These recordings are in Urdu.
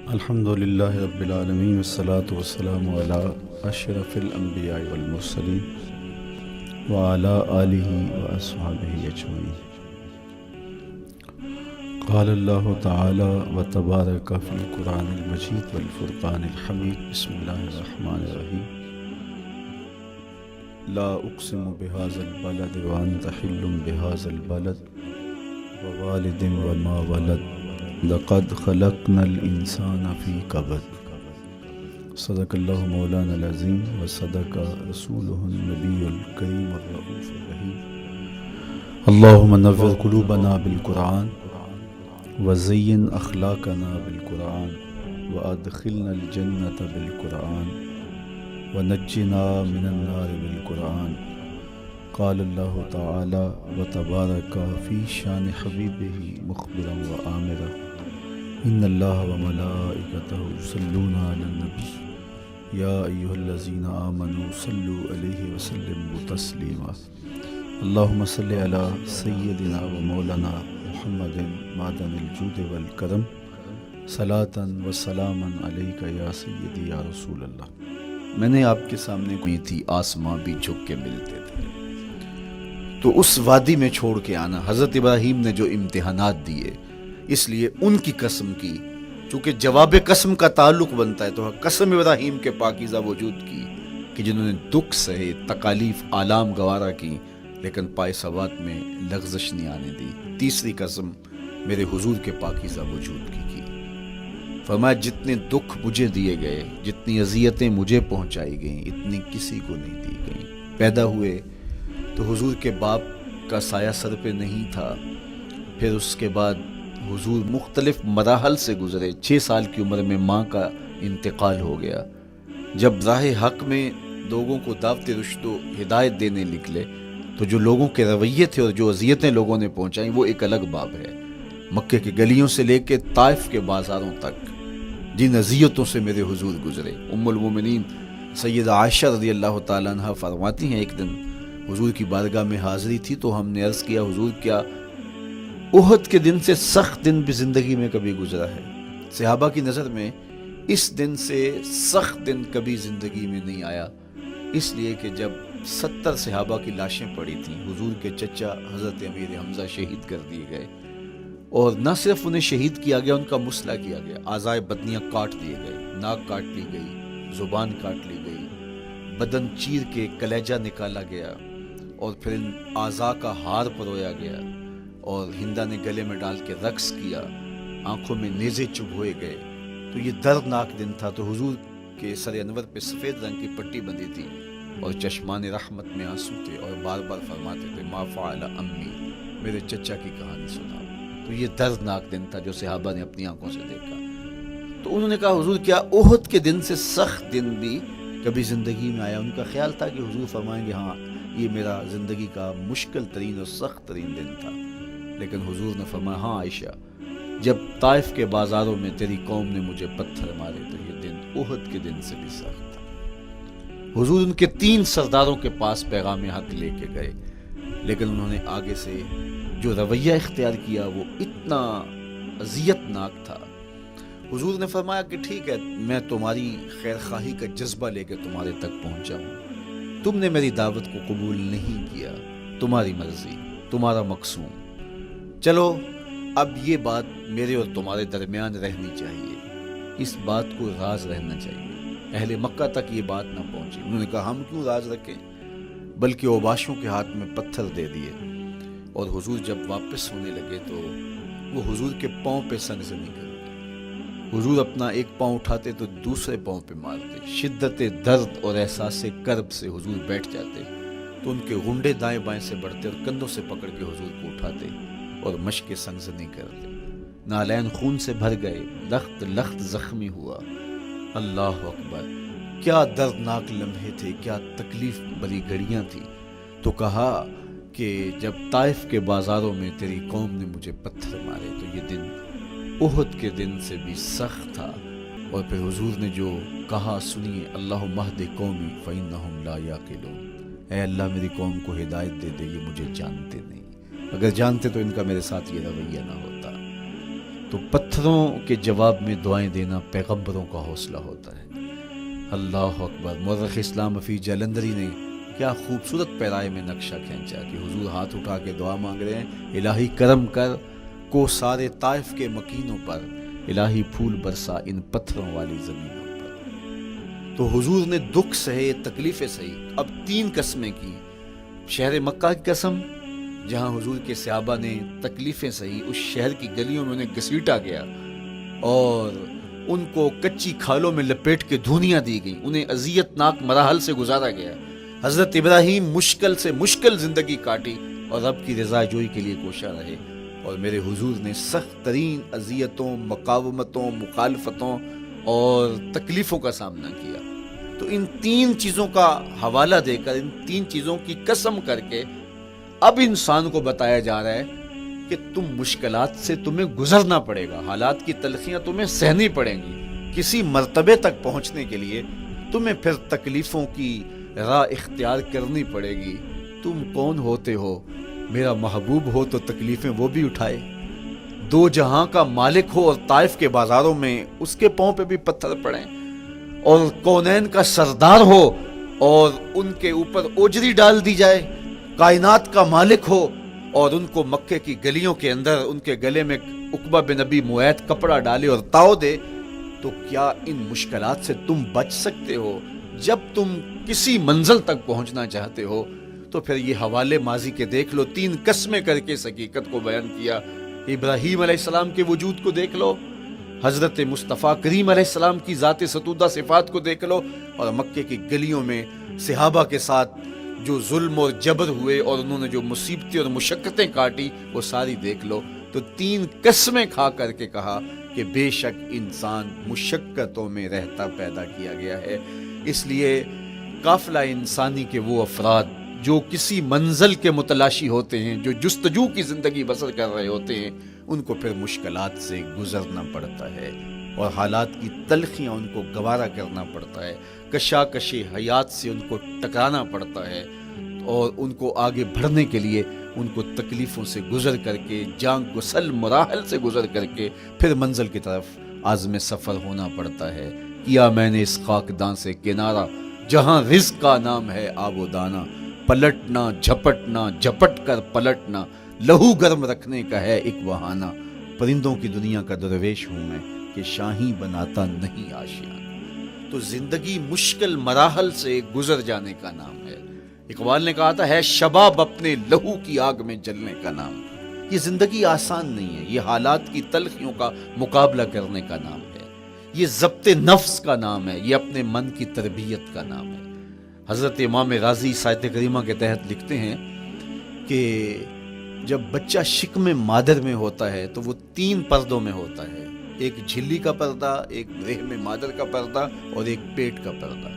الحمد للہ رب العالمین والصلاة والسلام علی اشرف الانبیاء والمرسلین وعلی آلہ واصحابہ اجمعین۔ قال اللہ تعالی وتبارک فی القرآن المجید والفرقان الحمید۔ بسم اللہ الرحمن الرحیم۔ لا اقسم بہذا البلد وانت حل بہذا البلد ووالد وما ولد لقد خلقنا الانسان فی کبد۔ صدق اللہ مولانا العظیم وصدق رسولہ النبی الکریم الرؤوف الرحیم۔ اللہم نور قلوبنا بالقرآن وزین اخلاقنا بالقرآن وادخلنا الجنۃ بالقرآن ونجنا من النار بالقرآن۔ قال اللہ تعالی وتبارک فی شان حبیبہ مخبرا وآمرا ان اللہ وملائکتہ یصلون علی النبی یا ایہا الذین آمنوا صلوا علیہ وسلموا تسلیما۔ اللہم صل علی سیدنا ومولانا محمد معدن الجود والکرم صلاۃ وسلاما علیک یا سیدی یا رسول اللہ۔ میں نے آپ کے سامنے کوئی تھی، آسماں بھی جھک کے ملتے تھے، تو اس وادی میں چھوڑ کے آنا۔ حضرت ابراہیم نے جو امتحانات دیے، اس لیے ان کی قسم کی، چونکہ جواب قسم کا تعلق بنتا ہے تو قسم ابراہیم کے پاکیزہ وجود کی کہ جنہوں نے دکھ سہے، تکالیف آلام گوارا کی، لیکن پائے ثبات میں لغزش نہیں آنے دی۔ تیسری قسم میرے حضور کے پاکیزہ وجود کی فرمایا جتنے دکھ مجھے دیے گئے، جتنی اذیتیں مجھے پہنچائی گئیں، اتنی کسی کو نہیں دی گئیں۔ پیدا ہوئے تو حضور کے باپ کا سایہ سر پہ نہیں تھا، پھر اس کے بعد حضور مختلف مراحل سے گزرے۔ 6 سال کی عمر میں ماں کا انتقال ہو گیا۔ جب راہ حق میں لوگوں کو دعوت رشد و ہدایت دینے نکلے تو جو لوگوں کے رویے تھے اور جو اذیتیں لوگوں نے پہنچائیں وہ ایک الگ باب ہے۔ مکے کی گلیوں سے لے کے طائف کے بازاروں تک جن اذیتوں سے میرے حضور گزرے، ام المومنین سیدہ عائشہ رضی اللہ تعالیٰ عنہ فرماتی ہیں ایک دن حضور کی بارگاہ میں حاضری تھی تو ہم نے عرض کیا حضور کیا احد کے دن سے سخت دن بھی زندگی میں کبھی گزرا ہے؟ صحابہ کی نظر میں اس دن سے سخت دن کبھی زندگی میں نہیں آیا، اس لیے کہ جب 70 صحابہ کی لاشیں پڑی تھیں، حضور کے چچا حضرت امیر حمزہ شہید کر دیے گئے، اور نہ صرف انہیں شہید کیا گیا، ان کا مسئلہ کیا گیا، اعضائے بدنیاں کاٹ دیے گئے، ناک کاٹ لی گئی، زبان کاٹ لی گئی، بدن چیر کے کلیجہ نکالا گیا، اور پھر ان اعضاء کا ہار پرویا گیا، اور ہندا نے گلے میں ڈال کے رقص کیا، آنکھوں میں نیزے چبھوئے گئے۔ تو یہ دردناک دن تھا۔ تو حضور کے سر انور پہ سفید رنگ کی پٹی بندھی تھی اور چشمان رحمت میں آنسو تھے، اور بار بار فرماتے تھے ما فعل امی، میرے چچا کی کہانی سناؤ۔ تو یہ دردناک دن تھا جو صحابہ نے اپنی آنکھوں سے دیکھا۔ تو انہوں نے کہا حضور کیا احد کے دن سے سخت دن بھی کبھی زندگی میں آیا؟ ان کا خیال تھا کہ حضور فرمائیں گے ہاں یہ میرا زندگی کا مشکل ترین اور سخت ترین دن تھا، لیکن حضور نے فرمایا ہاں عائشہ، جب طائف کے بازاروں میں تیری قوم نے مجھے پتھر مارے تو یہ دن احد کے دن سے بھی سخت تھا۔ حضور ان کے 3 سرداروں کے پاس پیغام حق لے کے گئے، لیکن انہوں نے آگے سے جو رویہ اختیار کیا وہ اتنا اذیت ناک تھا۔ حضور نے فرمایا کہ ٹھیک ہے، میں تمہاری خیر خواہی کا جذبہ لے کے تمہارے تک پہنچا ہوں، تم نے میری دعوت کو قبول نہیں کیا، تمہاری مرضی، تمہارا مقصود، چلو اب یہ بات میرے اور تمہارے درمیان رہنی چاہیے، اس بات کو راز رہنا چاہیے۔ اہل مکہ تک یہ بات نہ پہنچی۔ انہوں نے کہا ہم کیوں راز رکھیں، بلکہ اوباشوں کے ہاتھ میں پتھر دے دیے، اور حضور جب واپس ہونے لگے تو وہ حضور کے پاؤں پہ سنگزنی کرتے۔ حضور اپنا ایک پاؤں اٹھاتے تو دوسرے پاؤں پہ مارتے۔ شدت درد اور احساس کرب سے حضور بیٹھ جاتے تو ان کے غنڈے دائیں بائیں سے بڑھتے اور کندھوں سے پکڑ کے حضور کو اٹھاتے اور مشق سنگزنی کرتے۔ نالین خون سے بھر گئے، لخت لخت زخمی ہوا۔ اللہ اکبر، کیا دردناک لمحے تھے، کیا تکلیف بھری گھڑیاں تھیں۔ تو کہا کہ جب طائف کے بازاروں میں تیری قوم نے مجھے پتھر مارے تو یہ دن احد کے دن سے بھی سخت تھا۔ اور پھر حضور نے جو کہا سنیے، اللہم اہد قومی فإنہم لا یعقلون، اے اللہ میری قوم کو ہدایت دے دے، یہ مجھے جانتے نہیں، اگر جانتے تو ان کا میرے ساتھ یہ رویہ نہ ہوتا۔ تو پتھروں کے جواب میں دعائیں دینا پیغمبروں کا حوصلہ ہوتا ہے۔ اللہ اکبر۔ مورخ اسلام فی جلندری نے کیا خوبصورت پیرائے میں نقشہ کھینچا کہ حضور ہاتھ اٹھا کے دعا مانگ رہے ہیں، الہی کرم کر کو سارے طائف کے مکینوں پر، الہی پھول برسا ان پتھروں والی زمینوں پر۔ تو حضور نے دکھ سہے، تکلیفیں سہی، اب 3 قسمیں کی۔ شہر مکہ کی قسم، جہاں حضور کے صحابہ نے تکلیفیں سہی، اس شہر کی گلیوں میں انہیں گھسیٹا گیا اور ان کو کچی کھالوں میں لپیٹ کے دھونیاں دی گئیں، انہیں اذیت ناک مراحل سے گزارا گیا۔ حضرت ابراہیم مشکل سے مشکل زندگی کاٹی اور رب کی رضا جوئی کے لیے کوشاں رہے، اور میرے حضور نے سخت ترین اذیتوں، مقاومتوں، مخالفتوں اور تکلیفوں کا سامنا کیا۔ تو ان 3 چیزوں کا حوالہ دے کر، ان 3 چیزوں کی قسم کر کے اب انسان کو بتایا جا رہا ہے کہ تم مشکلات سے تمہیں گزرنا پڑے گا، حالات کی تلخیاں تمہیں سہنی پڑیں گی، کسی مرتبے تک پہنچنے کے لیے تمہیں پھر تکلیفوں کی راہ اختیار کرنی پڑے گی۔ تم کون ہوتے ہو؟ میرا محبوب ہو تو تکلیفیں وہ بھی اٹھائے، 2 جہاں کا مالک ہو اور طائف کے بازاروں میں اس کے پاؤں پہ بھی پتھر پڑیں، اور کونین کا سردار ہو اور ان کے اوپر اوجری ڈال دی جائے، کائنات کا مالک ہو اور ان کو مکے کی گلیوں کے اندر ان کے گلے میں عقبہ بن نبی معیط کپڑا ڈالے اور تاؤ دے، تو کیا ان مشکلات سے تم بچ سکتے ہو؟ جب تم کسی منزل تک پہنچنا چاہتے ہو تو پھر یہ حوالے ماضی کے دیکھ لو، 3 قسمیں کر کے اس حقیقت کو بیان کیا۔ ابراہیم علیہ السلام کے وجود کو دیکھ لو، حضرت مصطفیٰ کریم علیہ السلام کی ذات ستودہ صفات کو دیکھ لو، اور مکے کی گلیوں میں صحابہ کے ساتھ جو ظلم اور جبر ہوئے اور انہوں نے جو مصیبتیں اور مشقتیں کاٹی وہ ساری دیکھ لو۔ تو 3 قسمیں کھا کر کے کہا کہ بے شک انسان مشقتوں میں رہتا پیدا کیا گیا ہے۔ اس لیے قافلہ انسانی کے وہ افراد جو کسی منزل کے متلاشی ہوتے ہیں، جو جستجو کی زندگی بسر کر رہے ہوتے ہیں، ان کو پھر مشکلات سے گزرنا پڑتا ہے اور حالات کی تلخیاں ان کو گوارا کرنا پڑتا ہے، کشاکش حیات سے ان کو ٹکرانا پڑتا ہے، اور ان کو آگے بڑھنے کے لیے ان کو تکلیفوں سے گزر کر کے، جان گسل مراحل سے گزر کر کے پھر منزل کی طرف عازم سفر ہونا پڑتا ہے۔ کیا میں نے اس خاکدان سے کنارہ، جہاں رزق کا نام ہے آب و دانا، پلٹنا جھپٹنا جھپٹ کر پلٹنا، لہو گرم رکھنے کا ہے ایک بہانہ، پرندوں کی دنیا کا درویش ہوں میں کہ شاہی بناتا نہیں آشیانہ۔ تو زندگی مشکل مراحل سے گزر جانے کا نام ہے۔ اقبال نے کہا تھا ہے شباب اپنے لہو کی آگ میں جلنے کا نام۔ یہ زندگی آسان نہیں ہے، یہ حالات کی تلخیوں کا مقابلہ کرنے کا نام ہے، یہ ضبط نفس کا نام ہے، یہ اپنے من کی تربیت کا نام ہے۔ حضرت امام راضی سایت کریمہ کے تحت لکھتے ہیں کہ جب بچہ شکم مادر میں ہوتا ہے تو وہ 3 پردوں میں ہوتا ہے، ایک جھلی کا پردہ، ایک رحم مادر کا پردہ اور ایک پیٹ کا پردہ۔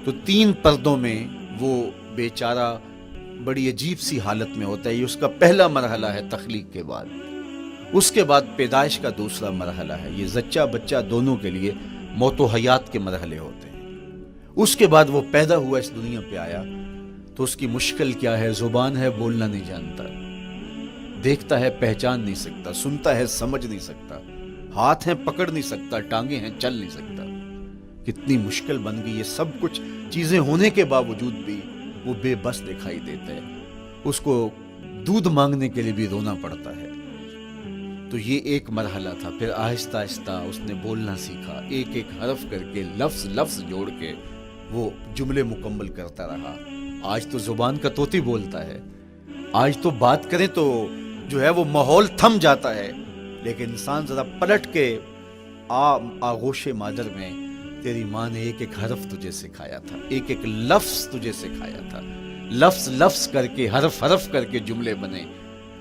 تو 3 پردوں میں وہ بیچارہ بڑی عجیب سی حالت میں ہوتا ہے۔ یہ اس کا پہلا مرحلہ ہے تخلیق کے بعد، اس کے بعد پیدائش کا دوسرا مرحلہ ہے، یہ زچہ بچہ دونوں کے لیے موت و حیات کے مرحلے ہوتے ہیں۔ اس کے بعد وہ پیدا ہوا، اس دنیا پہ آیا تو اس کی مشکل کیا ہے؟ زبان ہے، بولنا نہیں جانتا، دیکھتا ہے پہچان نہیں سکتا، سنتا ہے سمجھ نہیں سکتا، ہاتھ ہیں پکڑ نہیں سکتا، ٹانگیں ہیں چل نہیں سکتا۔ کتنی مشکل بن گئی، یہ سب کچھ چیزیں ہونے کے باوجود بھی وہ بے بس دکھائی دیتا ہے، اس کو دودھ مانگنے کے لیے بھی رونا پڑتا ہے۔ تو یہ ایک مرحلہ تھا۔ پھر آہستہ آہستہ اس نے بولنا سیکھا، ایک ایک حرف کر کے، لفظ لفظ جوڑ کے وہ جملے مکمل کرتا رہا۔ آج تو زبان کا طوطی بولتا ہے، آج تو بات کریں تو جو ہے وہ ماحول تھم جاتا ہے، لیکن انسان ذرا پلٹ کے آغوش مادر میں تیری ماں نے ایک ایک حرف تجھے سکھایا تھا، ایک ایک لفظ تجھے سکھایا تھا، لفظ لفظ کر کے، حرف حرف کر کے جملے بنے،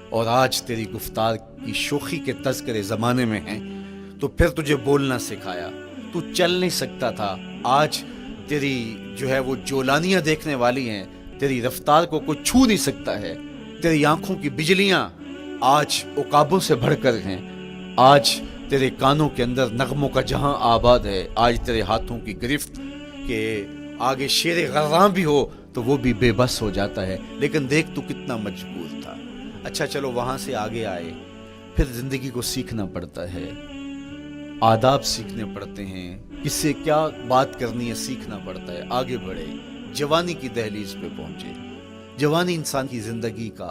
اور آج تیری گفتار کی شوخی کے تذکرے زمانے میں ہیں، تو پھر تجھے بولنا سکھایا۔ تو چل نہیں سکتا تھا، آج تیری جو ہے وہ جولانیاں دیکھنے والی ہیں، تیری رفتار کو کوئی چھو نہیں سکتا ہے، تیری آنکھوں کی بجلیاں آج عقابوں سے بڑھ کر ہیں، آج تیرے کانوں کے اندر نغموں کا جہاں آباد ہے، آج تیرے ہاتھوں کی گرفت کہ آگے شیر غراں بھی ہو تو وہ بھی بے بس ہو جاتا ہے، لیکن دیکھ تو کتنا مجبور تھا۔ اچھا چلو وہاں سے آگے آئے، پھر زندگی کو سیکھنا پڑتا ہے، آداب سیکھنے پڑتے ہیں، کس سے کیا بات کرنی ہے سیکھنا پڑتا ہے، آگے بڑھے، جوانی کی دہلیز پہ پہنچے۔ جوانی انسان کی زندگی کا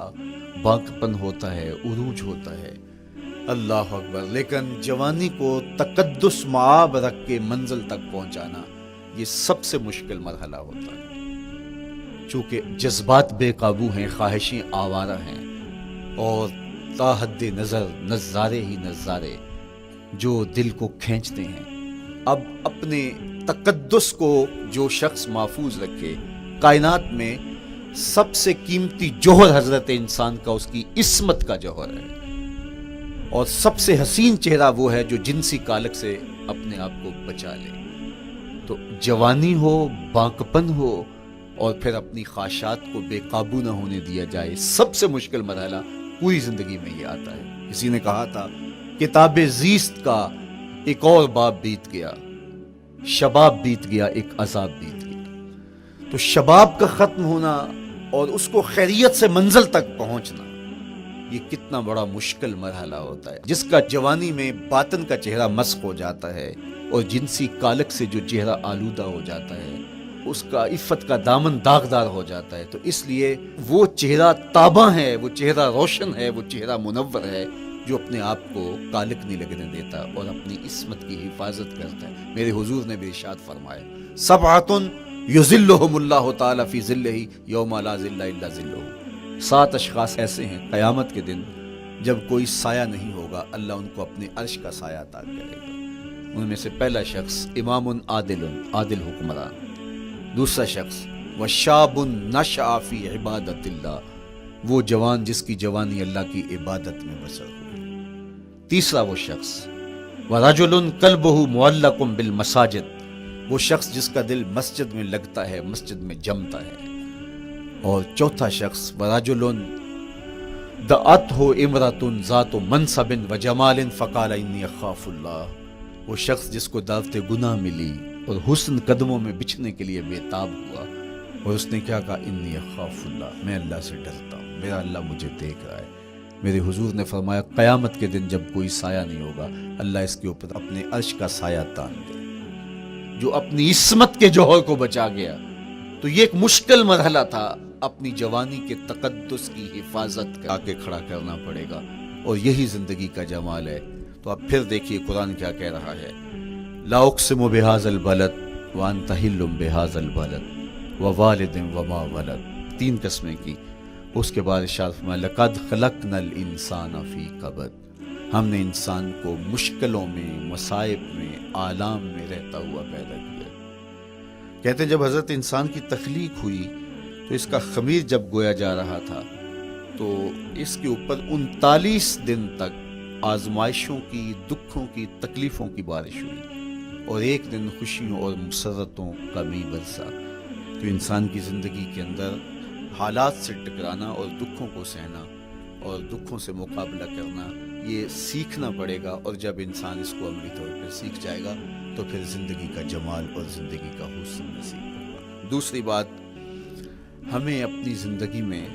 باقپن ہوتا ہے، عروج ہوتا ہے، اللہ اکبر۔ لیکن جوانی کو تقدس معاب رکھ کے منزل تک پہنچانا یہ سب سے مشکل مرحلہ ہوتا ہے، چونکہ جذبات بے قابو ہیں، خواہشیں آوارہ ہیں، اور تا حد نظر نظارے ہی نظارے جو دل کو کھینچتے ہیں۔ اب اپنے تقدس کو جو شخص محفوظ رکھے، کائنات میں سب سے قیمتی جوہر حضرت انسان کا اس کی عصمت کا جوہر ہے، اور سب سے حسین چہرہ وہ ہے جو جنسی کالک سے اپنے آپ کو بچا لے۔ تو جوانی ہو، باقپن ہو، اور پھر اپنی خواہشات کو بے قابو نہ ہونے دیا جائے، سب سے مشکل مرحلہ پوری زندگی میں یہ آتا ہے۔ کسی نے کہا تھا کتاب زیست کا ایک اور باب بیت گیا، شباب بیت گیا، ایک عذاب بیت گیا۔ تو شباب کا ختم ہونا اور اس کو خیریت سے منزل تک پہنچنا، یہ کتنا بڑا مشکل مرحلہ ہوتا ہے، جس کا جوانی میں باطن کا چہرہ مسخ ہو جاتا ہے اور جنسی کالک سے جو چہرہ آلودہ ہو جاتا ہے، اس کا عفت کا دامن داغدار ہو جاتا ہے۔ تو اس لیے وہ چہرہ تاباں ہے، وہ چہرہ روشن ہے، وہ چہرہ منور ہے جو اپنے آپ کو کالک نہیں لگنے دیتا اور اپنی عصمت کی حفاظت کرتا ہے۔ میرے حضور نے بھی ارشاد فرمایا، سبعۃ یظلھم اللہ تعالی فی ظلہ یوم لا ظل الا ظلہ۔ 7 اشخاص ایسے ہیں قیامت کے دن جب کوئی سایہ نہیں ہوگا، اللہ ان کو اپنے عرش کا سایہ عطا کرے گا۔ ان میں سے پہلا شخص امام عادل حکمران، دوسرا شخص وشاب نشأ فی عبادت اللہ، وہ جوان جس کی جوانی اللہ کی عبادت میں بسر ہوئی۔ تیسرا وہ شخص ورجل قلبہ معلق بالمساجد، وہ شخص جس کا دل مسجد میں لگتا ہے، مسجد میں جمتا ہے۔ اور چوتھا شخص ورجل دعتہ امرأۃ ذات منصب وجمال فقال انی اخاف اللہ، وہ شخص جس کو دعوت گناہ ملی اور حسن قدموں میں بچھنے کے لیے بےتاب ہوا، اور اس نے کیا کہا، انی اخاف اللہ، میں اللہ سے ڈرتا ہوں، میرا اللہ مجھے دیکھ رہا ہے۔ میرے حضور نے فرمایا قیامت کے دن جب کوئی سایہ نہیں ہوگا، اللہ اس کے اوپر اپنے عرش کا سایہ تان دے، جو اپنی عصمت کے جوہر کو بچا گیا۔ تو یہ ایک مشکل مرحلہ تھا، اپنی جوانی کے تقدس کی حفاظت کر کے کھڑا کرنا پڑے گا، اور یہی زندگی کا جمال ہے۔ تو اب پھر دیکھیے قرآن کیا کہہ رہا ہے، لا اقسم بهذا البلد وانت حل بهذا البلد ووالد وما ولد، 3 قسمیں کی۔ اس کے بعد ارشاد فرمایا لقد خلقنا الانسان فی کبد، ہم نے انسان کو مشکلوں میں، مصائب میں، آلام میں رہتا ہوا پیدا کیا۔ کہتے ہیں جب حضرت انسان کی تخلیق ہوئی تو اس کا خمیر جب گویا جا رہا تھا تو اس کے اوپر 39 دن تک آزمائشوں کی، دکھوں کی، تکلیفوں کی بارش ہوئی، اور ایک دن خوشیوں اور مسرتوں کا بھی برسا۔ تو انسان کی زندگی کے اندر حالات سے ٹکرانا اور دکھوں کو سہنا اور دکھوں سے مقابلہ کرنا، یہ سیکھنا پڑے گا، اور جب انسان اس کو عملی طور پر سیکھ جائے گا تو پھر زندگی کا جمال اور زندگی کا حسن نصیب ہوگا۔ دوسری بات، ہمیں اپنی زندگی میں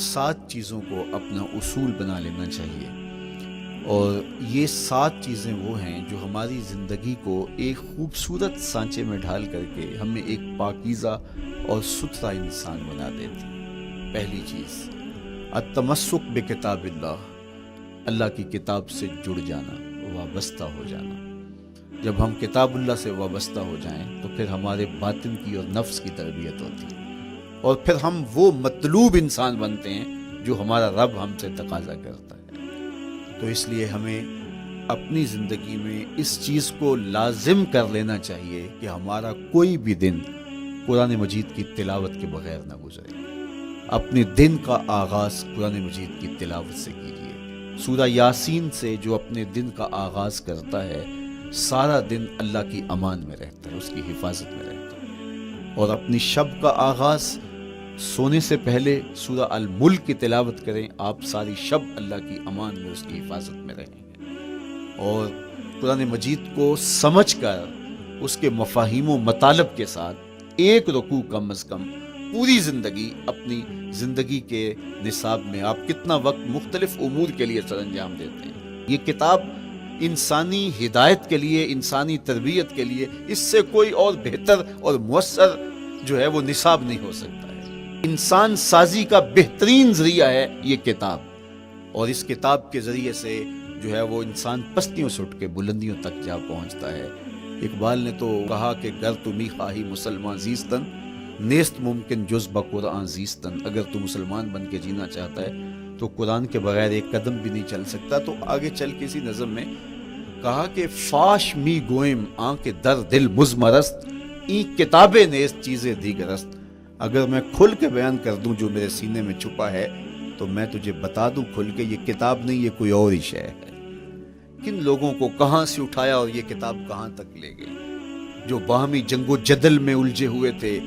7 چیزوں کو اپنا اصول بنا لینا چاہیے، اور یہ 7 چیزیں وہ ہیں جو ہماری زندگی کو ایک خوبصورت سانچے میں ڈھال کر کے ہمیں ایک پاکیزہ اور ستھرا انسان بنا دیتی۔ پہلی چیز التمسک بکتاب اللہ، اللہ کی کتاب سے جڑ جانا، وابستہ ہو جانا۔ جب ہم کتاب اللہ سے وابستہ ہو جائیں تو پھر ہمارے باطن کی اور نفس کی تربیت ہوتی ہے، اور پھر ہم وہ مطلوب انسان بنتے ہیں جو ہمارا رب ہم سے تقاضا کرتا ہے۔ تو اس لیے ہمیں اپنی زندگی میں اس چیز کو لازم کر لینا چاہیے کہ ہمارا کوئی بھی دن قرآن مجید کی تلاوت کے بغیر نہ گزرے۔ اپنے دن کا آغاز قرآن مجید کی تلاوت سے کیجیے۔ سورہ یاسین سے جو اپنے دن کا آغاز کرتا ہے، سارا دن اللہ کی امان میں رہتا ہے، اس کی حفاظت میں رہتا ہے۔ اور اپنی شب کا آغاز سونے سے پہلے سورہ الملک کی تلاوت کریں، آپ ساری شب اللہ کی امان میں، اس کی حفاظت میں رہیں گے۔ اور قرآن مجید کو سمجھ کر اس کے مفاہیم و مطالب کے ساتھ ایک رکوع کم از کم پوری زندگی اپنی زندگی کے نصاب میں آپ کتنا وقت مختلف امور کے لیے سر انجام دیتے ہیں. یہ کتاب انسانی ہدایت کے لیے، انسانی تربیت کے لیے اس سے کوئی اور بہتر اور مؤثر جو ہے وہ نصاب نہیں ہو سکتا ہے. انسان سازی کا بہترین ذریعہ ہے یہ کتاب، اور اس کتاب کے ذریعے سے جو ہے وہ انسان پستیوں سے اٹھ کے بلندیوں تک جا پہنچتا ہے. اقبال نے تو کہا کہ گر تمی خواہی مسلمان زیستن نیست ممکن جز بقرآن زیستن. اگر تو مسلمان بن کے جینا چاہتا ہے تو قرآن کے بغیر ایک قدم بھی نہیں چل سکتا. تو آگے چل کے اسی نظم میں کہا کہ فاش می گوئم آنکھ در دل مزمرست این کتابیں نیست چیزیں دیگرست. اگر میں کھل کے بیان کر دوں جو میرے سینے میں چھپا ہے تو میں تجھے بتا دوں کھل کے یہ کتاب نہیں، یہ کوئی اور ہی شے ہے. کن لوگوں کو کہاں سے اٹھایا اور یہ کتاب کہاں تک لے گئی، جو باہمی جنگ و جدل میں الجھے ہوئے تھے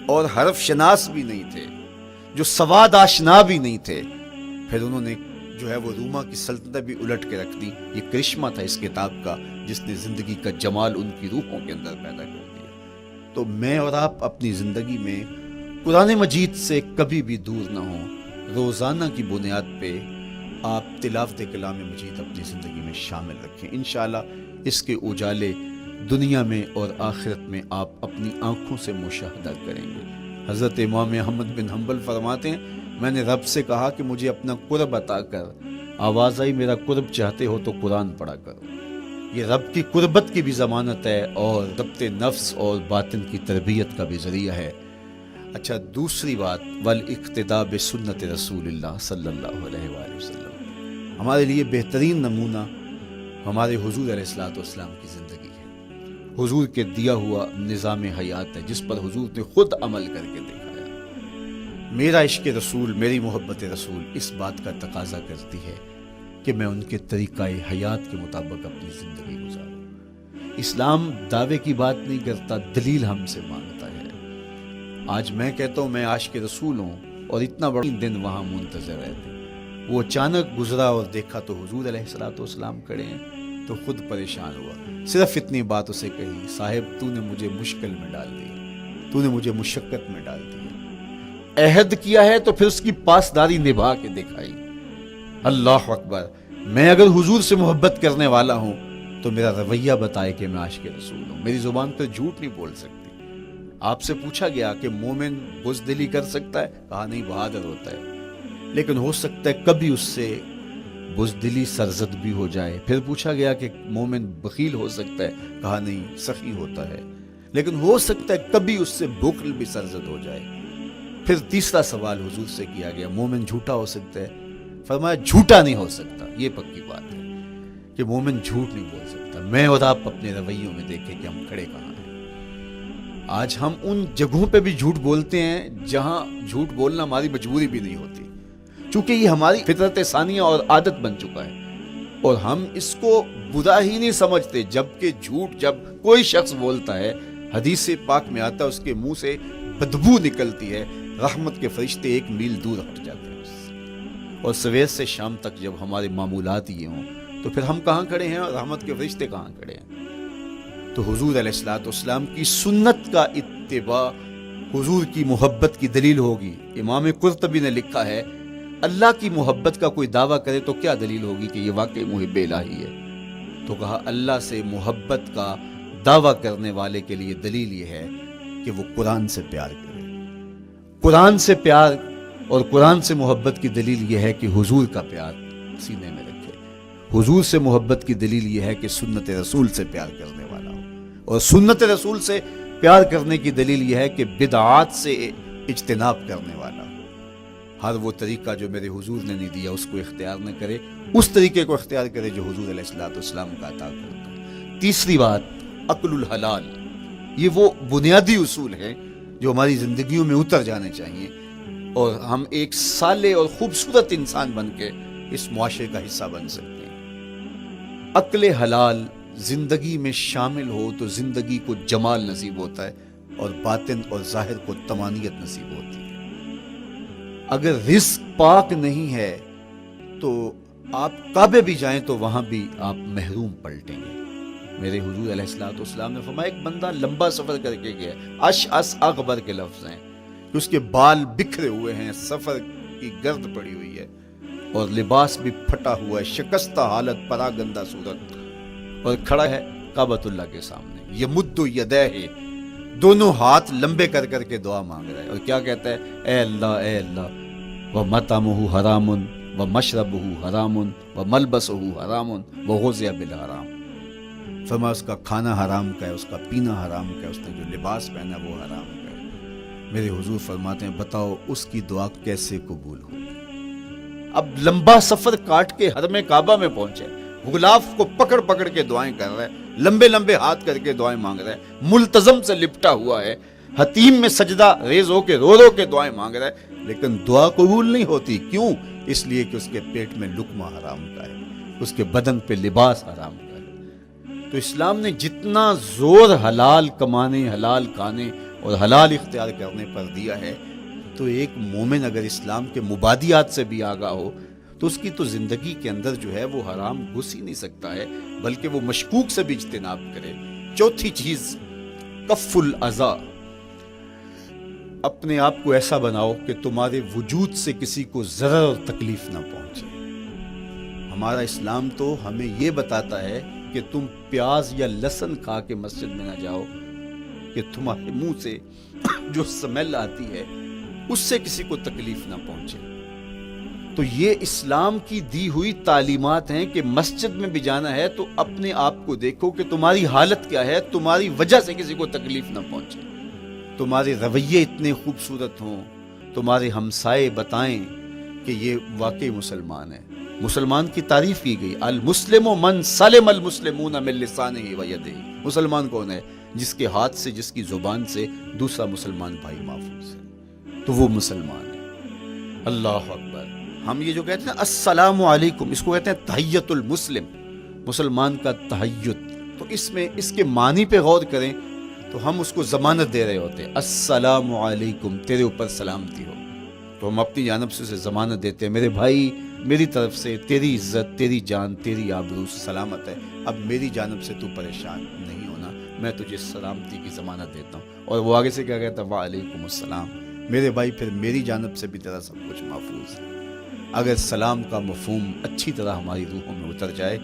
اور حرف شناس بھی نہیں تھے، جو سواد آشنا بھی نہیں تھے. پھر انہوں نے جو ہے وہ روما کی سلطنت بھی الٹ کے رکھ دی. یہ کرشمہ تھا اس کتاب کا جس نے زندگی کا جمال ان کی روحوں کے اندر پیدا کر دیا. تو میں اور آپ اپنی زندگی میں قرآن مجید سے کبھی بھی دور نہ ہوں. روزانہ کی بنیاد پہ آپ تلاوت کلام مجید اپنی زندگی میں شامل رکھیں. انشاءاللہ اس کے اجالے دنیا میں اور آخرت میں آپ اپنی آنکھوں سے مشاہدہ کریں گے. حضرت امام احمد بن حنبل فرماتے ہیں میں نے رب سے کہا کہ مجھے اپنا قرب عطا کر. آواز آئی میرا قرب چاہتے ہو تو قرآن پڑھا کرو. یہ رب کی قربت کی بھی ضمانت ہے اور ضبط نفس اور باطن کی تربیت کا بھی ذریعہ ہے. اچھا دوسری بات والاقتداء بسنت رسول اللہ صلی اللہ علیہ وآلہ وسلم. ہمارے لیے بہترین نمونہ ہمارے حضور علیہ الصلوۃ والسلام کی زندگی ہے. حضور کے دیا ہوا نظام حیات ہے جس پر حضور نے خود عمل کر کے دکھایا. میرا عشق رسول، میری محبت رسول اس بات کا تقاضا کرتی ہے کہ میں ان کے طریقہ حیات کے مطابق اپنی زندگی گزاروں. اسلام دعوے کی بات نہیں کرتا، دلیل ہم سے مانگتا ہے. آج میں کہتا ہوں میں عاشق رسول ہوں اور اتنا بڑا دن وہاں منتظر رہتے. وہ اچانک گزرا اور دیکھا تو حضور علیہ الصلوۃ والسلام کھڑے ہیں تو خود پریشان ہوا. صرف اتنی بات اسے کہی، صاحب تو نے مجھے مشکل میں ڈال دیا، تو نے مجھے مشقت میں ڈال دیا. عہد کیا ہے تو پھر اس کی پاسداری نبھا کے دکھائی. اللہ اکبر. میں اگر حضور سے محبت کرنے والا ہوں تو میرا رویہ بتائے کہ میں عاشق رسول ہوں. میری زبان پہ جھوٹ نہیں بول سکتی. آپ سے پوچھا گیا کہ مومن بزدلی کر سکتا ہے؟ کہا نہیں، بہادر ہوتا ہے. لیکن ہو سکتا ہے کبھی اس سے بزدلی سرزد بھی ہو جائے. پھر پوچھا گیا کہ مومن بخیل ہو سکتا ہے؟ کہا نہیں، سخی ہوتا ہے. لیکن ہو سکتا ہے کبھی اس سے بخل بھی سرزد ہو جائے. پھر تیسرا سوال حضور سے کیا گیا، مومن جھوٹا ہو سکتا ہے؟ فرمایا جھوٹا نہیں ہو سکتا. یہ پکی بات ہے کہ مومن جھوٹ نہیں بول سکتا. میں اور آپ اپنے رویوں میں دیکھیں کہ ہم کھڑے کہاں ہیں. آج ہم ان جگہوں پہ بھی جھوٹ بولتے ہیں جہاں جھوٹ بولنا ہماری مجبوری بھی نہیں ہوتی، چونکہ یہ ہماری فطرت ثانیہ اور عادت بن چکا ہے اور ہم اس کو برا ہی نہیں سمجھتے. جبکہ جھوٹ جب کوئی شخص بولتا ہے، حدیث پاک میں آتا ہے اس کے منہ سے بدبو نکلتی ہے، رحمت کے فرشتے 1 میل دور ہٹ جاتے ہیں اس سے. اور سویر سے شام تک جب ہمارے معمولات یہ ہوں تو پھر ہم کہاں کھڑے ہیں اور رحمت کے فرشتے کہاں کھڑے ہیں؟ تو حضور علیہ الصلوۃ والسلام کی سنت کا اتباع حضور کی محبت کی دلیل ہوگی. امام قرطبی نے لکھا ہے اللہ کی محبت کا کوئی دعویٰ کرے تو کیا دلیل ہوگی کہ یہ واقعی محب الہی ہے؟ تو کہا اللہ سے محبت کا دعویٰ کرنے والے کے لیے دلیل یہ ہے کہ وہ قرآن سے پیار کرے. قرآن سے پیار اور قرآن سے محبت کی دلیل یہ ہے کہ حضور کا پیار سینے میں رکھے. حضور سے محبت کی دلیل یہ ہے کہ سنت رسول سے پیار کرنے والا ہو، اور سنت رسول سے پیار کرنے کی دلیل یہ ہے کہ بدعات سے اجتناب کرنے والا ہو. ہر وہ طریقہ جو میرے حضور نے نہیں دیا اس کو اختیار نہ کرے، اس طریقے کو اختیار کرے جو حضور علیہ الصلوۃ والسلام کا عطا کرتا. تیسری بات عقل الحلال. یہ وہ بنیادی اصول ہیں جو ہماری زندگیوں میں اتر جانے چاہیے اور ہم ایک صالح اور خوبصورت انسان بن کے اس معاشرے کا حصہ بن سکتے ہیں. عقل حلال زندگی میں شامل ہو تو زندگی کو جمال نصیب ہوتا ہے اور باطن اور ظاہر کو طمانینت نصیب ہوتی ہے. اگر رزق پاک نہیں ہے تو آپ کعبے بھی جائیں تو وہاں بھی آپ محروم پلٹیں گے. میرے حضور علیہ الصلوۃ والسلام نے فرمایا ایک بندہ لمبا سفر کر کے گیا، اشعث اغبر کے لفظ ہیں، اس کے بال بکھرے ہوئے ہیں، سفر کی گرد پڑی ہوئی ہے، اور لباس بھی پھٹا ہوا ہے، شکستہ حالت، پراگندہ صورت، اور کھڑا ہے کعبۃ اللہ کے سامنے، یمد یدیہ، دونوں ہاتھ لمبے کر کر کے دعا مانگ رہا ہے، اور کیا کہتا ہے؟ اے اللہ ومطعمہ حرام ومشربہ حرام وملبسہ حرام وغذی بالحرام، فرما اس کا کھانا حرام کا ہے، اس کا پینا حرام کا ہے، اس نے جو لباس پہنا وہ حرام کا ہے۔ میرے حضور فرماتے ہیں بتاؤ اس کی دعا کیسے قبول ہوگی؟ اب لمبا سفر کاٹ کے حرم کعبہ میں پہنچے، غلاف کو پکڑ پکڑ کے دعائیں کر رہا ہے، لمبے لمبے ہاتھ کر کے دعائیں مانگ رہا ہے، ملتزم سے لپٹا ہوا ہے، حتیم میں سجدہ ریز ہو کے رو رو کے دعائیں مانگ رہا ہے، لیکن دعا قبول نہیں ہوتی۔ کیوں؟ اس لیے کہ اس کے پیٹ میں لقمہ حرام کا ہے، اس کے بدن پہ لباس حرام کا ہے۔ تو اسلام نے جتنا زور حلال کمانے، حلال کھانے اور حلال اختیار کرنے پر دیا ہے، تو ایک مومن اگر اسلام کے مبادیات سے بھی آگاہ ہو تو اس کی تو زندگی کے اندر جو ہے وہ حرام گھس ہی نہیں سکتا ہے، بلکہ وہ مشکوک سے بھی اجتناب کرے۔ چوتھی چیز، کف الاذی، اپنے آپ کو ایسا بناؤ کہ تمہارے وجود سے کسی کو ضرر اور تکلیف نہ پہنچے۔ ہمارا اسلام تو ہمیں یہ بتاتا ہے کہ تم پیاز یا لہسن کھا کے مسجد میں نہ جاؤ کہ تمہارے منہ سے جو سمیل آتی ہے اس سے کسی کو تکلیف نہ پہنچے۔ تو یہ اسلام کی دی ہوئی تعلیمات ہیں کہ مسجد میں بھی جانا ہے تو اپنے آپ کو دیکھو کہ تمہاری حالت کیا ہے، تمہاری وجہ سے کسی کو تکلیف نہ پہنچے، تمہارے رویے اتنے خوبصورت ہوں، تمہارے ہمسائے بتائیں کہ یہ واقعی مسلمان ہے۔ مسلمان کی تعریف کی گئی، المسلم من سلم المسلمون من لسانہ و یدہ، مسلمان کون ہے؟ جس کے ہاتھ سے، جس کی زبان سے دوسرا مسلمان بھائی محفوظ ہے، تو وہ مسلمان ہے۔ اللہ اکبر۔ ہم یہ جو کہتے ہیں السلام علیکم، اس کو کہتے ہیں تحیت المسلم، مسلمان کا تحیت۔ تو اس میں اس کے معنی پہ غور کریں تو ہم اس کو ضمانت دے رہے ہوتے ہیں، السلام علیکم، تیرے اوپر سلامتی ہو، تو ہم اپنی جانب سے اسے ضمانت دیتے ہیں، میرے بھائی میری طرف سے تیری عزت، تیری جان، تیری آبرو سلامت ہے، اب میری جانب سے تو پریشان نہیں ہونا، میں تجھے سلامتی کی ضمانت دیتا ہوں۔ اور وہ آگے سے کیا کہتا ہے؟ وعلیکم السلام، میرے بھائی پھر میری جانب سے بھی تیرا سب کچھ محفوظ ہے۔ اگر سلام کا مفہوم اچھی طرح ہماری روحوں میں اتر جائے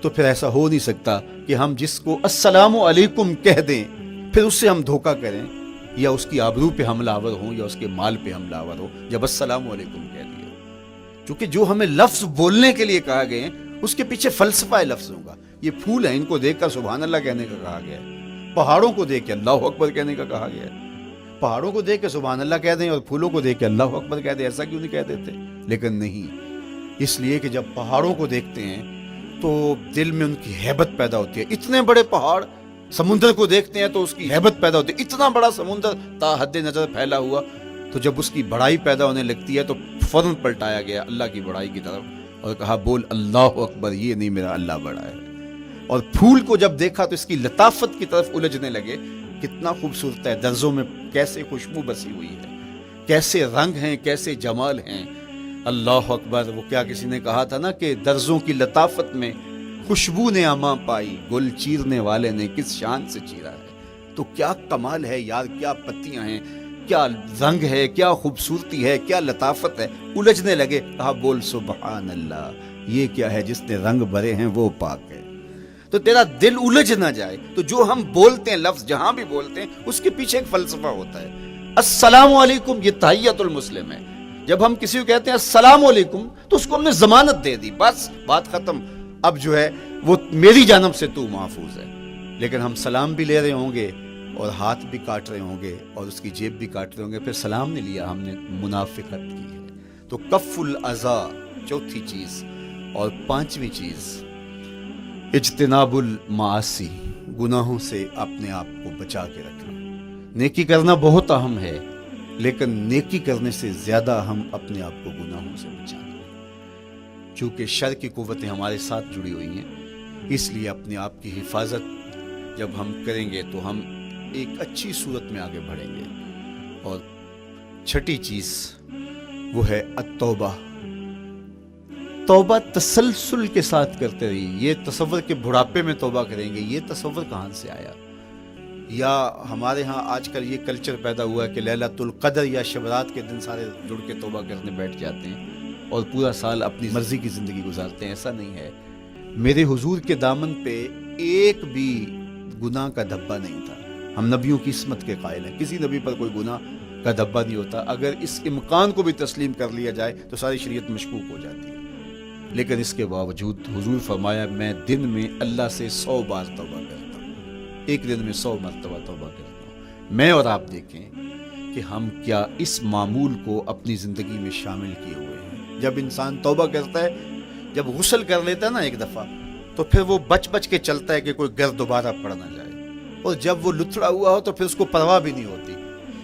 تو پھر ایسا ہو نہیں سکتا کہ ہم جس کو السلام علیکم کہہ دیں پھر اس سے ہم دھوکہ کریں یا اس کی آبرو پہ حملہ آور ہوں یا اس کے مال پہ حملہ آور ہو جب السلام علیکم کہہ دیا۔ کیونکہ جو ہمیں لفظ بولنے کے لیے کہا گئے ہیں اس کے پیچھے فلسفہ ہے لفظوں کا۔ یہ پھول ہیں، ان کو دیکھ کر سبحان اللہ کہنے کا کہا گیا ہے، پہاڑوں کو دیکھ کے اللہ اکبر کہنے کا کہا گیا ہے۔ پہاڑوں کو دیکھ کے سبحان اللہ کہہ دیں اور پھولوں کو دیکھ کے اللہ اکبر کہہ دیں، ایسا کیوں نہیں کہہ دیتے؟ لیکن نہیں، اس لیے کہ جب پہاڑوں کو دیکھتے ہیں تو دل میں ان کی ہیبت پیدا ہوتی ہے۔ اتنے بڑے پہاڑ، سمندر کو دیکھتے ہیں تو اس کی ہیبت پیدا ہوتی ہے، اتنا بڑا سمندر تا حد نظر پھیلا ہوا، تو جب اس کی بڑائی پیدا ہونے لگتی ہے تو فوراً پلٹایا گیا اللہ کی بڑائی کی طرف اور کہا بول اللہ اکبر، یہ نہیں میرا اللہ بڑا ہے۔ اور پھول کو جب دیکھا تو اس کی لطافت کی طرف الجھنے لگے، کتنا خوبصورت ہے، درزوں میں کیسے خوشبو بسی ہوئی ہے، کیسے رنگ ہیں، کیسے جمال ہیں۔ اللہ اکبر۔ وہ کیا کسی نے کہا تھا نا کہ درزوں کی لطافت میں خوشبو نے اماں پائی، گل چیرنے والے نے کس شان سے چیرا ہے۔ تو کیا کمال ہے یار، کیا پتیاں ہیں، کیا رنگ ہے، کیا خوبصورتی ہے، کیا لطافت ہے۔ الجھنے لگے، کہا بول سبحان اللہ، یہ کیا ہے جس نے رنگ بھرے ہیں وہ پاک ہے۔ تو تیرا دل الجھ نہ جائے تو جو ہم بولتے ہیں لفظ جہاں بھی بولتے ہیں اس کے پیچھے ایک فلسفہ ہوتا ہے۔ السلام علیکم یہ تحیت المسلم ہے۔ جب ہم کسی کو کہتے ہیں السلام علیکم تو اس کو ہم نے ضمانت دے دی، بس بات ختم، اب جو ہے وہ میری جانب سے تو محفوظ ہے۔ لیکن ہم سلام بھی لے رہے ہوں گے اور ہاتھ بھی کاٹ رہے ہوں گے اور اس کی جیب بھی کاٹ رہے ہوں گے، پھر سلام نہیں لیا، ہم نے منافقت کی ہے۔ تو کف الاذی چوتھی چیز۔ اور پانچویں چیز اجتناب المعاصی، گناہوں سے اپنے آپ کو بچا کے رکھنا۔ نیکی کرنا بہت اہم ہے، لیکن نیکی کرنے سے زیادہ ہم اپنے آپ کو گناہوں سے بچانا، چونکہ شر کی قوتیں ہمارے ساتھ جڑی ہوئی ہیں، اس لیے اپنے آپ کی حفاظت جب ہم کریں گے تو ہم ایک اچھی صورت میں آگے بڑھیں گے۔ اور چھٹی چیز وہ ہے التوبہ۔ توبہ تسلسل کے ساتھ کرتے رہیے۔ یہ تصور کہ بڑھاپے میں توبہ کریں گے، یہ تصور کہاں سے آیا؟ یا ہمارے ہاں آج کل یہ کلچر پیدا ہوا ہے کہ لیلۃ القدر یا شب رات کے دن سارے جڑ کے توبہ کرنے بیٹھ جاتے ہیں اور پورا سال اپنی مرضی کی زندگی گزارتے ہیں. ایسا نہیں ہے. میرے حضور کے دامن پہ ایک بھی گناہ کا دھبا نہیں تھا. ہم نبیوں کی عصمت کے قائل ہیں, کسی نبی پر کوئی گناہ کا دھبا نہیں ہوتا. اگر اس امکان کو بھی تسلیم کر لیا جائے تو ساری شریعت مشکوک ہو جاتی ہے. لیکن اس کے باوجود حضور فرمایا میں دن میں اللہ سے 100 بار توبہ کرتا ہوں, ایک دن میں 100 مرتبہ توبہ کرتا ہوں. میں اور آپ دیکھیں کہ ہم کیا اس معمول کو اپنی زندگی میں شامل کیے ہوئے ہیں. جب انسان توبہ کرتا ہے, جب غسل کر لیتا ہے نا ایک دفعہ, تو پھر وہ بچ کے چلتا ہے کہ کوئی گرد دوبارہ پڑ نہ جائے, اور جب وہ لتھڑا ہوا ہو تو پھر اس کو پرواہ بھی نہیں ہوتی.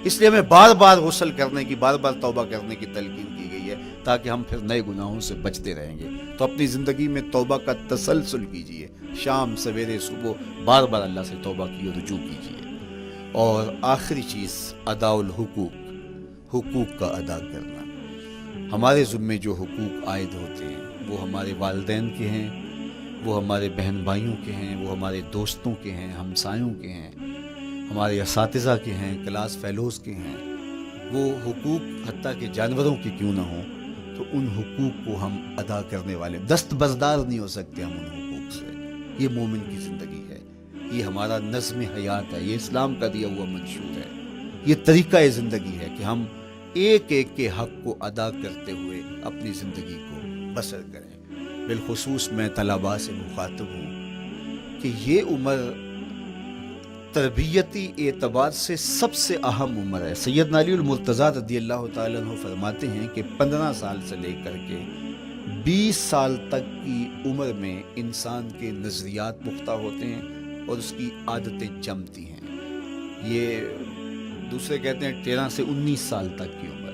اس لیے ہمیں بار بار غسل کرنے کی, بار بار توبہ کرنے کی تلقین کی گئی ہے تاکہ ہم پھر نئے گناہوں سے بچتے رہیں گے. تو اپنی زندگی میں توبہ کا تسلسل کیجئے, شام سویرے صبح بار بار اللہ سے توبہ کی اور رجوع کیجئے. اور آخری چیز ادا الحقوق, حقوق کا ادا کرنا. ہمارے ذمے جو حقوق عائد ہوتے ہیں وہ ہمارے والدین کے ہیں, وہ ہمارے بہن بھائیوں کے ہیں, وہ ہمارے دوستوں کے ہیں, ہمسایوں کے ہیں, ہمارے اساتذہ کے ہیں, کلاس فیلوز کے ہیں. وہ حقوق حتیٰ کہ جانوروں کے کیوں نہ ہوں تو ان حقوق کو ہم ادا کرنے والے, دستبردار نہیں ہو سکتے ہم ان حقوق سے. یہ مومن کی زندگی ہے, یہ ہمارا نظم حیات ہے, یہ اسلام کا دیا ہوا منشور ہے, یہ طریقہ زندگی ہے کہ ہم ایک ایک کے حق کو ادا کرتے ہوئے اپنی زندگی کو بسر کریں. بالخصوص میں طلباء سے مخاطب ہوں کہ یہ عمر تربیتی اعتبار سے سب سے اہم عمر ہے. سیدنا علی المرتضیٰ رضی اللہ تعالیٰ عنہ فرماتے ہیں کہ 15 سال سے لے کر کے 20 سال تک کی عمر میں انسان کے نظریات پختہ ہوتے ہیں اور اس کی عادتیں جمتی ہیں. یہ دوسرے کہتے ہیں 13 سے 19 سال تک کی عمر,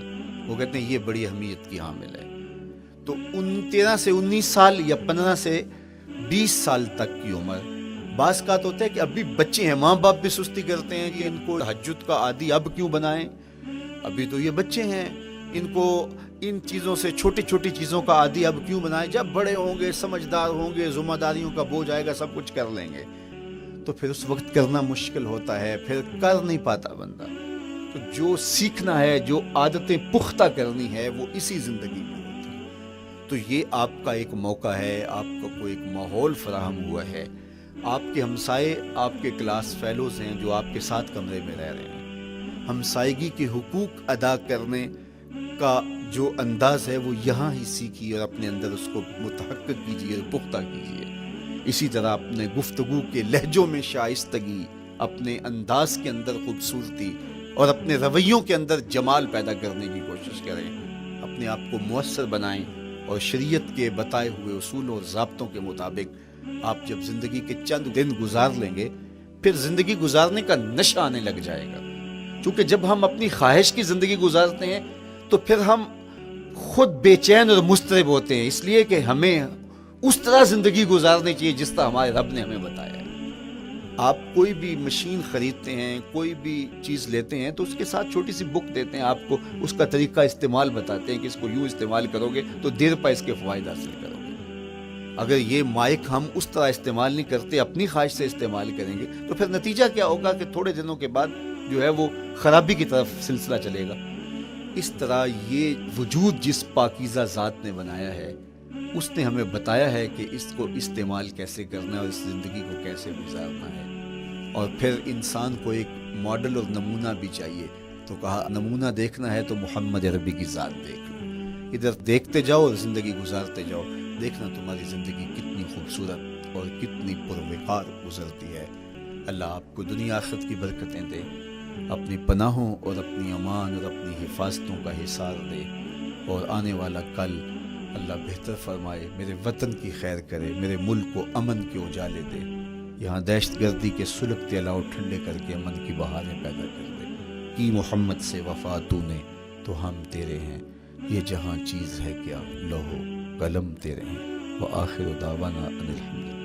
وہ کہتے ہیں یہ بڑی اہمیت کی حامل ہے. تو 13 سے 19 سال یا 15 سے 20 سال تک کی عمر, بعض کا تو ہوتا ہے کہ ابھی بچے ہیں, ماں باپ بھی سستی کرتے ہیں کہ ان کو تہجد کا عادی اب کیوں بنائیں, ابھی تو یہ بچے ہیں, ان کو ان چیزوں سے, چھوٹی چھوٹی چیزوں کا عادی اب کیوں بنائیں, جب بڑے ہوں گے, سمجھدار ہوں گے, ذمہ داریوں کا بوجھ آئے گا, سب کچھ کر لیں گے. تو پھر اس وقت کرنا مشکل ہوتا ہے, پھر کر نہیں پاتا بندہ. تو جو سیکھنا ہے, جو عادتیں پختہ کرنی ہے, وہ اسی زندگی میں ہوتی ہے. تو یہ آپ کا ایک موقع ہے, آپ کو کوئی ایک ماحول فراہم ہوا ہے. آپ کے ہمسائے آپ کے کلاس فیلوز ہیں جو آپ کے ساتھ کمرے میں رہ رہے ہیں. ہمسائیگی کے حقوق ادا کرنے کا جو انداز ہے وہ یہاں ہی سیکھیے اور اپنے اندر اس کو متحقق کیجیے اور پختہ کیجیے. اسی طرح اپنے گفتگو کے لہجوں میں شائستگی, اپنے انداز کے اندر خوبصورتی اور اپنے رویوں کے اندر جمال پیدا کرنے کی کوشش کریں. اپنے آپ کو مؤثر بنائیں اور شریعت کے بتائے ہوئے اصول اور ضابطوں کے مطابق آپ جب زندگی کے چند دن گزار لیں گے, پھر زندگی گزارنے کا نشہ آنے لگ جائے گا. کیونکہ جب ہم اپنی خواہش کی زندگی گزارتے ہیں تو پھر ہم خود بے چین اور مضطرب ہوتے ہیں, اس لیے کہ ہمیں اس طرح زندگی گزارنی چاہیے جس طرح ہمارے رب نے ہمیں بتایا ہے. آپ کوئی بھی مشین خریدتے ہیں, کوئی بھی چیز لیتے ہیں تو اس کے ساتھ چھوٹی سی بک دیتے ہیں, آپ کو اس کا طریقہ استعمال بتاتے ہیں کہ اس کو یوں استعمال کرو گے تو دیر پا اس کے فوائد حاصل کرو گے. اگر یہ مائک ہم اس طرح استعمال نہیں کرتے, اپنی خواہش سے استعمال کریں گے تو پھر نتیجہ کیا ہوگا کہ تھوڑے دنوں کے بعد جو ہے وہ خرابی کی طرف سلسلہ چلے گا. اس طرح یہ وجود جس پاکیزہ ذات نے بنایا ہے, اس نے ہمیں بتایا ہے کہ اس کو استعمال کیسے کرنا ہے اور اس زندگی کو کیسے گزارنا ہے. اور پھر انسان کو ایک ماڈل اور نمونہ بھی چاہیے. تو کہا نمونہ دیکھنا ہے تو محمد عربی کی ذات دیکھ لو, ادھر دیکھتے جاؤ اور زندگی گزارتے جاؤ, دیکھنا تمہاری زندگی کتنی خوبصورت اور کتنی پروقار گزرتی ہے. اللہ آپ کو دنیا آخرت کی برکتیں دے, اپنی پناہوں اور اپنی امان اور اپنی حفاظتوں کا حصار دے, اور آنے والا کل اللہ بہتر فرمائے, میرے وطن کی خیر کرے, میرے ملک کو امن کے اجالے دے, یہاں دہشت گردی کے سلگتے علاؤ ٹھنڈے کر کے امن کی بہاریں پیدا کر دے. کی محمد سے وفا تو نے تو ہم تیرے ہیں, یہ جہاں چیز ہے کیا لوہو قلم تیرے ہیں. وآخر دعوانا ان الحمد للہ.